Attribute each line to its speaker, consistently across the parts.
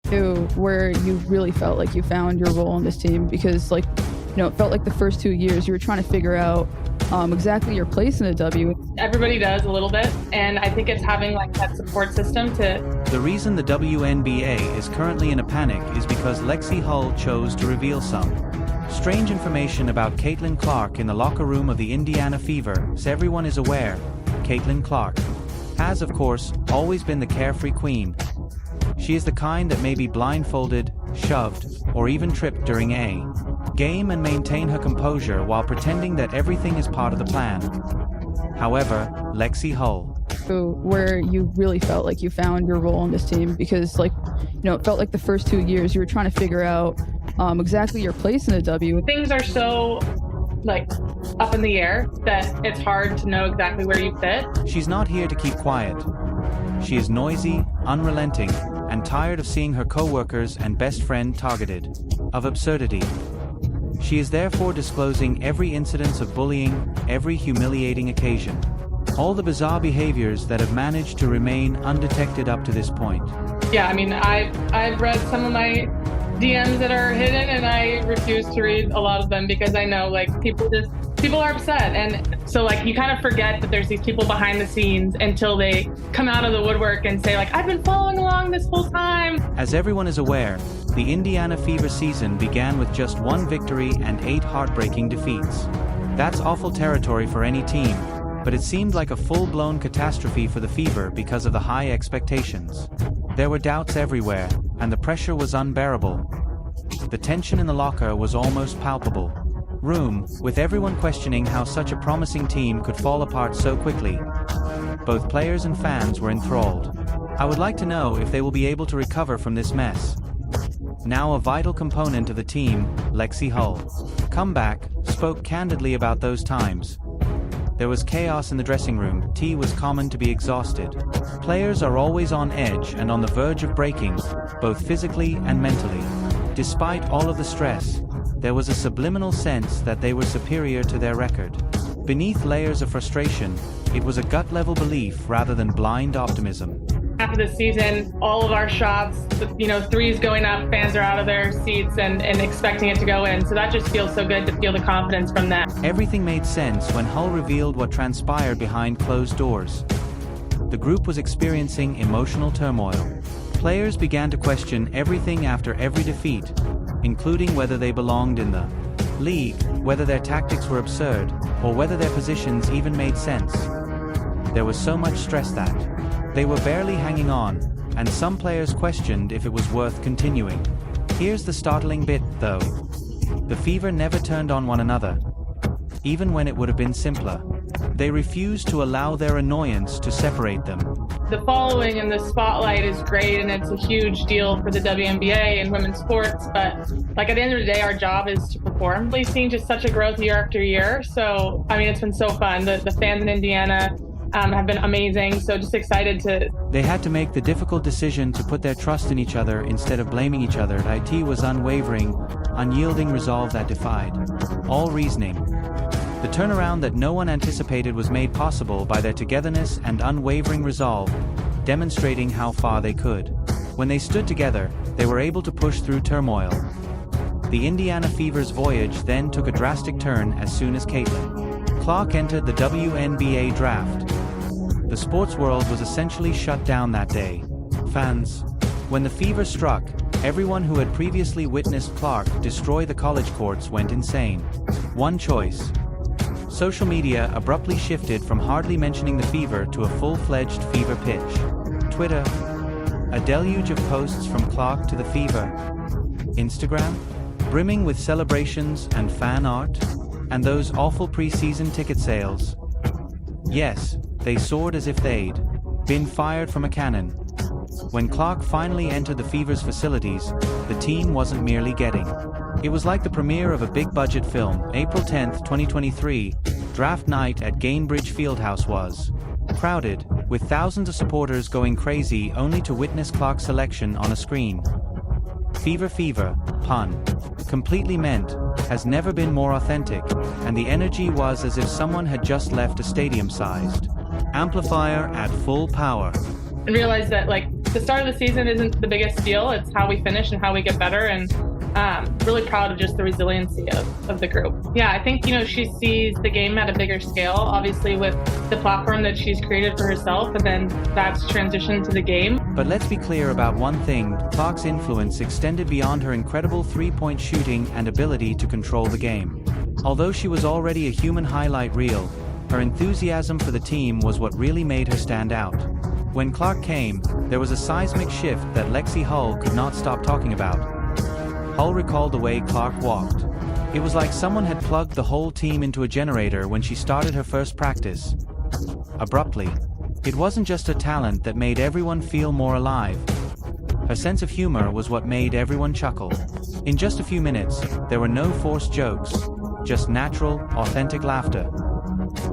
Speaker 1: to where you really felt like you found your role in this team? Because it felt like the first 2 years you were trying to figure out exactly your place in the W.
Speaker 2: Everybody does a little bit, and I think it's having that support system to...
Speaker 3: The reason the WNBA is currently in a panic is because Lexie Hull chose to reveal some strange information about Caitlin Clark in the locker room of the Indiana Fever. As everyone is aware, Caitlin Clark has, of course, always been the carefree queen. She is the kind that may be blindfolded, shoved, or even tripped during a game and maintain her composure while pretending that everything is part of the plan. However, Lexie Hull,
Speaker 1: where you really felt like you found your role in this team, because it felt like the first 2 years you were trying to figure out exactly your place in the W.
Speaker 2: Things are so up in the air that it's hard to know exactly where you fit.
Speaker 3: She's not here to keep quiet. She is noisy, unrelenting, and tired of seeing her co-workers and best friend targeted of absurdity. She is therefore disclosing every incidence of bullying, every humiliating occasion, all the bizarre behaviors that have managed to remain undetected up to this point.
Speaker 2: Yeah, I mean, I've read some of my DMs that are hidden, and I refuse to read a lot of them because I know people are upset, and so you kind of forget that there's these people behind the scenes until they come out of the woodwork and say I've been following along this whole time.
Speaker 3: As everyone is aware, the Indiana Fever season began with just 1 victory and 8 heartbreaking defeats. That's awful territory for any team, but it seemed like a full-blown catastrophe for the Fever because of the high expectations. There were doubts everywhere, and the pressure was unbearable. The tension in the locker was almost palpable. With everyone questioning how such a promising team could fall apart so quickly. Both players and fans were enthralled. I would like to know if they will be able to recover from this mess. Now a vital component of the team, Lexie Hull, spoke candidly about those times. There was chaos in the dressing room. Tea was common to be exhausted. Players are always on edge and on the verge of breaking, both physically and mentally. Despite all of the stress, there was a subliminal sense that they were superior to their record. Beneath layers of frustration, it was a gut-level belief rather than blind optimism.
Speaker 2: After the season, all of our shots, threes going up, fans are out of their seats and expecting it to go in. So that just feels so good to feel the confidence from that.
Speaker 3: Everything made sense when Hull revealed what transpired behind closed doors. The group was experiencing emotional turmoil. Players began to question everything after every defeat, including whether they belonged in the league, whether their tactics were absurd, or whether their positions even made sense. There was so much stress that they were barely hanging on, and some players questioned if it was worth continuing. Here's the startling bit, though. The Fever never turned on one another, even when it would have been simpler. They refused to allow their annoyance to separate them.
Speaker 2: The following and the spotlight is great, and it's a huge deal for the WNBA and women's sports, but at the end of the day, our job is to perform. We've seen just such a growth year after year, so it's been so fun. The fans in Indiana have been amazing, so just excited to...
Speaker 3: They had to make the difficult decision to put their trust in each other instead of blaming each other. IT was unwavering, unyielding resolve that defied all reasoning. The turnaround that no one anticipated was made possible by their togetherness and unwavering resolve, demonstrating how far they could. When they stood together, they were able to push through turmoil. The Indiana Fever's voyage then took a drastic turn as soon as Caitlin Clark entered the WNBA draft. The sports world was essentially shut down that day. When the Fever struck, everyone who had previously witnessed Clark destroy the college courts went insane. One choice. Social media abruptly shifted from hardly mentioning the Fever to a full-fledged Fever pitch. Twitter, a deluge of posts from Clark to the Fever. Instagram, brimming with celebrations and fan art, and those awful pre-season ticket sales. Yes, they soared as if they'd been fired from a cannon. When Clark finally entered the Fever's facilities, the team wasn't merely getting. It was like the premiere of a big-budget film. April 10, 2023, draft night at Gainbridge Fieldhouse was crowded, with thousands of supporters going crazy only to witness Clark's selection on a screen. Fever, pun completely meant, has never been more authentic, and the energy was as if someone had just left a stadium-sized amplifier at full power.
Speaker 2: And realize that the start of the season isn't the biggest deal. It's how we finish and how we get better. And really proud of just the resiliency of the group. Yeah, I think, she sees the game at a bigger scale, obviously with the platform that she's created for herself, and then that's transitioned to the game.
Speaker 3: But let's be clear about one thing, Clark's influence extended beyond her incredible three-point shooting and ability to control the game. Although she was already a human highlight reel, her enthusiasm for the team was what really made her stand out. When Clark came, there was a seismic shift that Lexie Hull could not stop talking about. Hull recalled the way Clark walked. It was like someone had plugged the whole team into a generator when she started her first practice. Abruptly, it wasn't just her talent that made everyone feel more alive. Her sense of humor was what made everyone chuckle. In just a few minutes, there were no forced jokes, just natural, authentic laughter.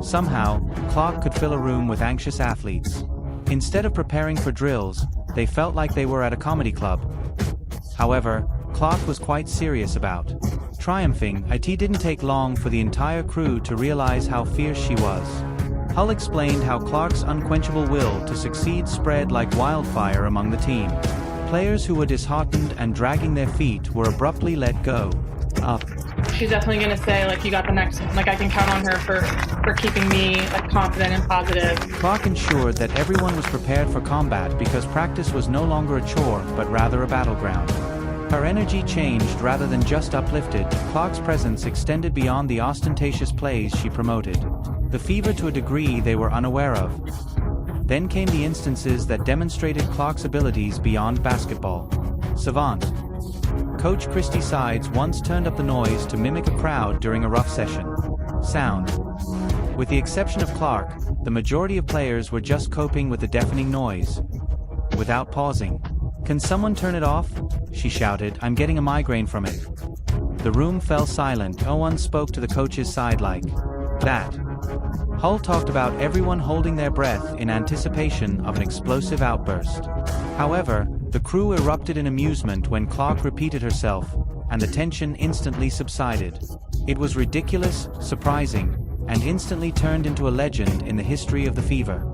Speaker 3: Somehow, Clark could fill a room with anxious athletes. Instead of preparing for drills, they felt like they were at a comedy club. However, Clark was quite serious about triumphing. It didn't take long for the entire crew to realize how fierce she was. Hull explained how Clark's unquenchable will to succeed spread like wildfire among the team. Players who were disheartened and dragging their feet were abruptly let go.
Speaker 2: She's definitely going to say, you got the next one. I can count on her for keeping me, confident and positive.
Speaker 3: Clark ensured that everyone was prepared for combat because practice was no longer a chore, but rather a battleground. Her energy changed rather than just uplifted. Clark's presence extended beyond the ostentatious plays she promoted. The Fever to a degree they were unaware of. Then came the instances that demonstrated Clark's abilities beyond basketball. Savant. Coach Christy Sides once turned up the noise to mimic a crowd during a rough session. Sound. With the exception of Clark, the majority of players were just coping with the deafening noise. Without pausing. "Can someone turn it off?" she shouted. "I'm getting a migraine from it." The room fell silent. No one spoke to the coach's side like that. Hull talked about everyone holding their breath in anticipation of an explosive outburst. However, the crew erupted in amusement when Clark repeated herself, and the tension instantly subsided. It was ridiculous, surprising, and instantly turned into a legend in the history of the Fever.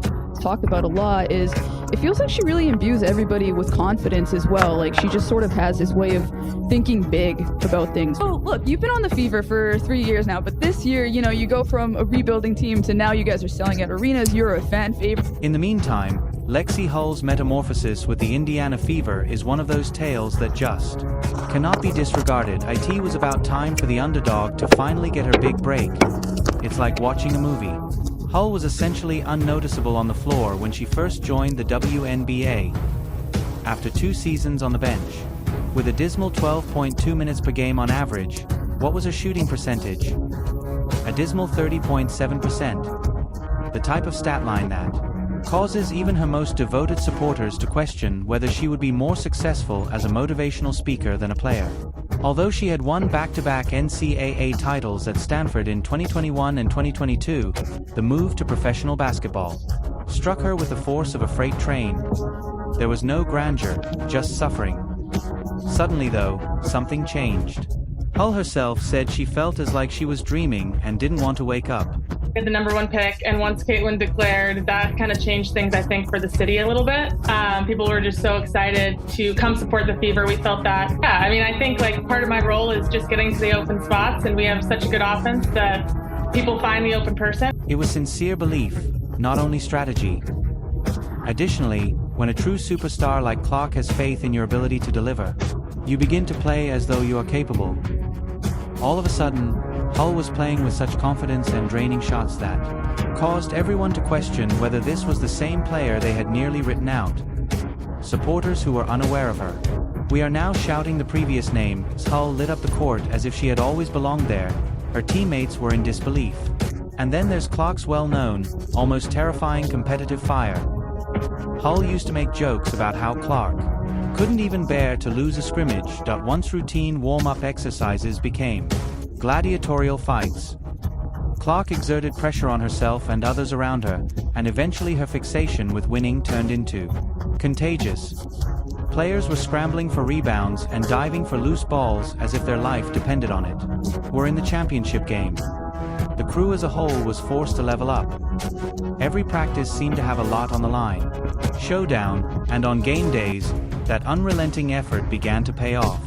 Speaker 1: Talked about a lot is it feels like she really imbues everybody with confidence as well. She just sort of has this way of thinking big about things. Oh, look, you've been on the Fever for 3 years now, but this year, you go from a rebuilding team to now you guys are selling out arenas. You're a fan favorite.
Speaker 3: In the meantime, Lexie Hull's metamorphosis with the Indiana Fever is one of those tales that just cannot be disregarded. It was about time for the underdog to finally get her big break. It's like watching a movie. Hull was essentially unnoticeable on the floor when she first joined the WNBA. After 2 seasons on the bench, with a dismal 12.2 minutes per game on average, what was her shooting percentage? A dismal 30.7%. The type of stat line that causes even her most devoted supporters to question whether she would be more successful as a motivational speaker than a player. Although she had won back-to-back NCAA titles at Stanford in 2021 and 2022, the move to professional basketball struck her with the force of a freight train. There was no grandeur, just suffering. Suddenly, though, something changed. Hull herself said she felt as like she was dreaming and didn't want to wake up.
Speaker 2: We had the #1 pick, and once Caitlin declared, that kind of changed things, I think, for the city a little bit. People were just so excited to come support the Fever. We felt that. Yeah, I think part of my role is just getting to the open spots, and we have such a good offense that people find the open person.
Speaker 3: It was sincere belief, not only strategy. Additionally, when a true superstar like Clark has faith in your ability to deliver, you begin to play as though you are capable. All of a sudden, Hull was playing with such confidence and draining shots that caused everyone to question whether this was the same player they had nearly written out. Supporters who were unaware of her. "We are now shouting the previous name." Hull lit up the court as if she had always belonged there. Her teammates were in disbelief. And then there's Clark's well-known, almost terrifying competitive fire. Hull used to make jokes about how Clark couldn't even bear to lose a scrimmage. Once routine warm-up exercises became gladiatorial fights. Clark exerted pressure on herself and others around her, and eventually her fixation with winning turned into contagious. Players were scrambling for rebounds and diving for loose balls as if their life depended on it. We're in the championship game. The crew as a whole was forced to level up. Every practice seemed to have a lot on the line. Showdown, and on game days, that unrelenting effort began to pay off.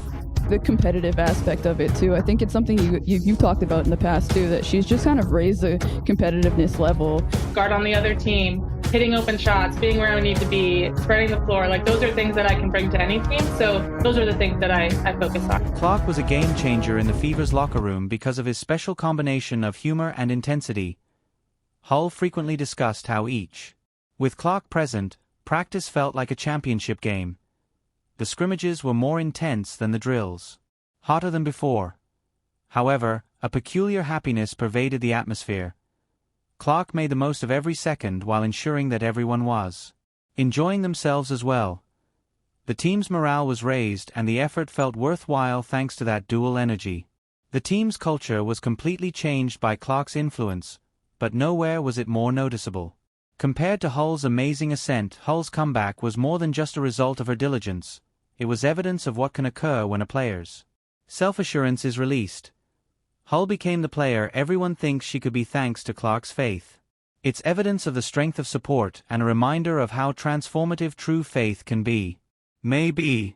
Speaker 1: The competitive aspect of it too. I think it's something you've talked about in the past too, that she's just kind of raised the competitiveness level.
Speaker 2: Guard on the other team, hitting open shots, being where I need to be, spreading the floor. Like, those are things that I can bring to any team. So those are the things that I focus on.
Speaker 3: Clark was a game changer in the Fever's locker room because of his special combination of humor and intensity. Hull frequently discussed how with Clark present, practice felt like a championship game. The scrimmages were more intense than the drills. Hotter than before. However, a peculiar happiness pervaded the atmosphere. Clark made the most of every second while ensuring that everyone was enjoying themselves as well. The team's morale was raised and the effort felt worthwhile thanks to that dual energy. The team's culture was completely changed by Clark's influence, but nowhere was it more noticeable. Compared to Hull's amazing ascent, Hull's comeback was more than just a result of her diligence. It was evidence of what can occur when a player's self-assurance is released. Hull became the player everyone thinks she could be thanks to Clark's faith. It's evidence of the strength of support and a reminder of how transformative true faith can be. Maybe.